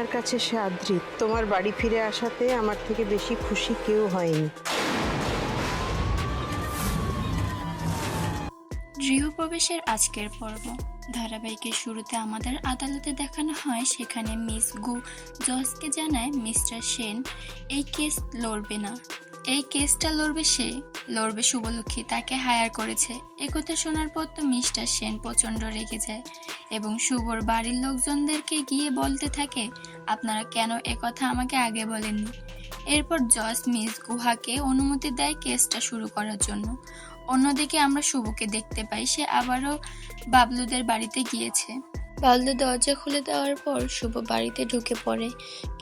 মায়ার কাছে সে আদৃত। তোমার বাড়ি ফিরে আসাতে আমার থেকে বেশি খুশি কেউ হয়নি। গৃহপ্রবেশের আজকের পর্ব ধারাবাহিকের শুরুতে আমাদের আদালতে দেখানো হয়, সেখানে মিস গু জজকে জানায় মিস্টার সেন এই কেস লড়বে না, এই কেসটা লড়বে সে, লড়বে শুভলক্ষ্মী, তাকে হায়ার করেছে। একথা শোনার পর তো মিস্টার সেন প্রচণ্ড রেগে যায় এবং শুভর বাড়ির লোকজনদেরকে গিয়ে বলতে থাকে, আপনারা কেন একথা আমাকে আগে বলেননি। এরপর জজ মিস গুহাকে অনুমতি দেয় কেসটা শুরু করার জন্য। অন্যদিকে আমরা শুভকে দেখতে পাই, সে আবারও বাবলুদের বাড়িতে গিয়েছে। বাবলু দরজা খুলে দেওয়ার পর শুভ বাড়িতে ঢুকে পড়ে,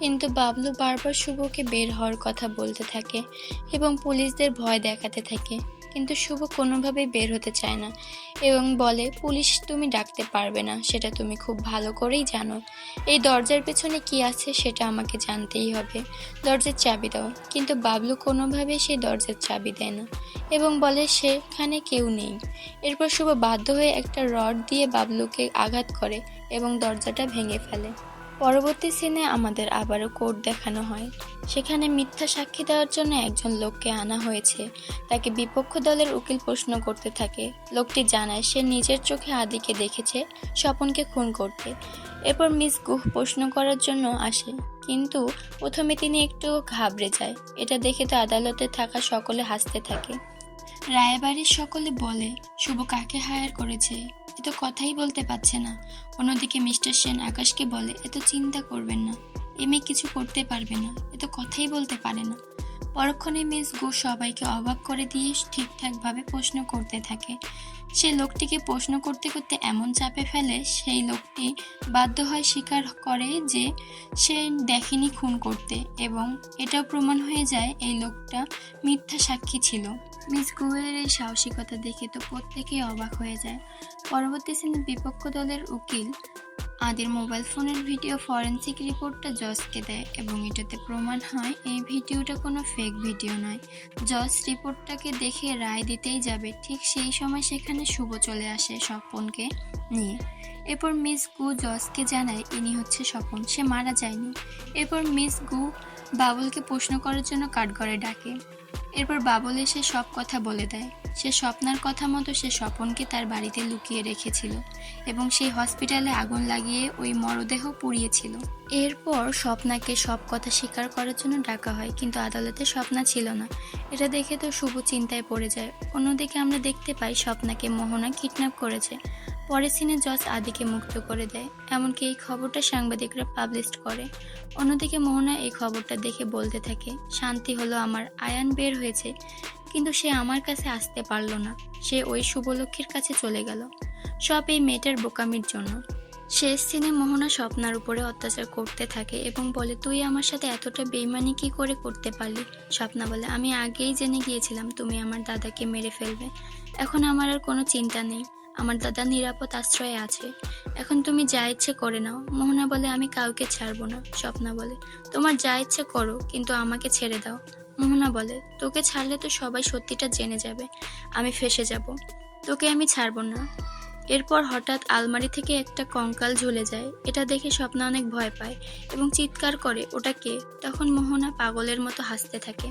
কিন্তু বাবলু বারবার শুভকে বের হওয়ার কথা বলতে থাকে এবং পুলিশদের ভয় দেখাতে থাকে, কিন্তু শুভ কোনোভাবেই বের হতে চায় না এবং বলে, পুলিশ তুমি ডাকতে পারবে না, সেটা তুমি খুব ভালো করেই জানো। এই দরজার পেছনে কি আছে সেটা আমাকে জানতেই হবে, দরজার চাবি দাও। কিন্তু বাবলু কোনোভাবেই সেই দরজার চাবি দেয় না এবং বলে সেখানে কেউ নেই। এরপর শুভ বাধ্য হয়ে একটা রড দিয়ে বাবলুকে আঘাত করে এবং দরজাটা ভেঙে ফেলে। পরবর্তী সিনে আমাদের আবারও কোর্ট দেখানো হয়, সেখানে মিথ্যা সাক্ষী দেওয়ার জন্য একজন লোককে আনা হয়েছে। তাকে বিপক্ষ দলের উকিল প্রশ্ন করতে থাকে। লোকটি জানায় সে নিজের চোখে আদিকে দেখেছে স্বপনকে খুন করতে। এরপর মিস গুহ প্রশ্ন করার জন্য আসে, কিন্তু প্রথমে তিনি একটু ঘাবড়ে যায়। এটা দেখে তো আদালতে থাকা সকলে হাসতে থাকে। রায়বাড়ির সকলে বলে, শুভ কাকে হায়ার করেছে, এ তো কথাই বলতে পারছে না। অন্যদিকে মিস্টার সেন আকাশকে বলে, এত চিন্তা করবেন না, এ মেয়ে কিছু করতে পারবে না, এ তো কথাই বলতে পারে না। পরক্ষণে মিস গো সবাইকে অবাক করে দিয়ে ঠিকঠাকভাবে প্রশ্ন করতে থাকে। সে লোকটিকে প্রশ্ন করতে করতে এমন চাপে ফেলে, সেই লোকটি বাধ্য হয় স্বীকার করে যে সে দেখেনি খুন করতে, এবং এটাও প্রমাণ হয়ে যায় এই লোকটা মিথ্যা সাক্ষী ছিল। মিস গুয়ের এই সাহসিকতা দেখে তো প্রত্যেকেই অবাক হয়ে যায়। পরবর্তী সিনে বিপক্ষ দলের উকিল আদির মোবাইল ফোনের ভিডিও ফরেন্সিক রিপোর্টটা জজকে দেয় এবং এটাতে প্রমাণ হয় এই ভিডিওটা কোনো ফেক ভিডিও নয়। জজ রিপোর্টটাকে দেখে রায় দিতেই যাবে, ঠিক সেই সময় সেখানে শুভ চলে আসে স্বপনকে নিয়ে। এরপর মিস গু জজকে জানায় ইনি হচ্ছে স্বপন, সে মারা যায়নি। এরপর মিস গু বাবুলকে প্রশ্ন করার জন্য কাঠগড়ে ডাকে। এরপর বাবুল এসে সব কথা বলে দেয়। সে স্বপ্নার কথা মতো সে স্বপনকে তার বাড়িতে লুকিয়ে রেখেছিল এবং সেই হসপিটালে আগুন লাগিয়ে ওই মরদেহ পুড়িয়েছিল। এরপর স্বপ্নাকে সব কথা স্বীকার করার জন্য ডাকা হয়, কিন্তু আদালতে স্বপ্না ছিল না। এটা দেখে তো শুভ চিন্তায় পড়ে যায়। অন্যদিকে আমরা দেখতে পাই স্বপ্নাকে মোহনা কিডন্যাপ করেছে। পরের সিনে জজ আদিকে মুক্ত করে দেয়, এমনকি এই খবরটা সাংবাদিকরা পাবলিশ করে। অন্যদিকে মোহনা এই খবরটা দেখে বলতে থাকে, শান্তি হলো আমার, আয়ান বের হয়েছে, কিন্তু সে আমার কাছে আসতে পারল না, সে ওই শুভলক্ষ্মীর কাছে চলে গেল, সব এই মেয়েটার বোকামির জন্য। শেষ সিনে মোহনা স্বপ্নার উপরে অত্যাচার করতে থাকে এবং বলে, তুই আমার সাথে এতটা বেইমানি কি করে করতে পারলি। স্বপ্না বলে, আমি আগেই জেনে গিয়েছিলাম তুমি আমার দাদাকে মেরে ফেলবে, এখন আমার আর কোনো চিন্তা নেই, আমার দাদা নিরাপদ আশ্রয়ে আছে, এখন তুমি যা ইচ্ছে করে নাও। মোহনা বলে, আমি কাউকে ছাড়বো না। স্বপ্না বলে, তোমার যা ইচ্ছে করো, কিন্তু আমাকে ছেড়ে দাও। মোহনা বলে, তোকে ছাড়লে তো সবাই সত্যিটা জেনে যাবে, আমি ফেঁসে যাব, তোকে আমি ছাড়বো না। এরপর হঠাৎ আলমারি থেকে একটা কঙ্কাল ঝুলে যায়। এটা দেখে স্বপ্না অনেক ভয় পায় এবং চিৎকার করে, ওটা কে? তখন মোহনা পাগলের মতো হাসতে থাকে।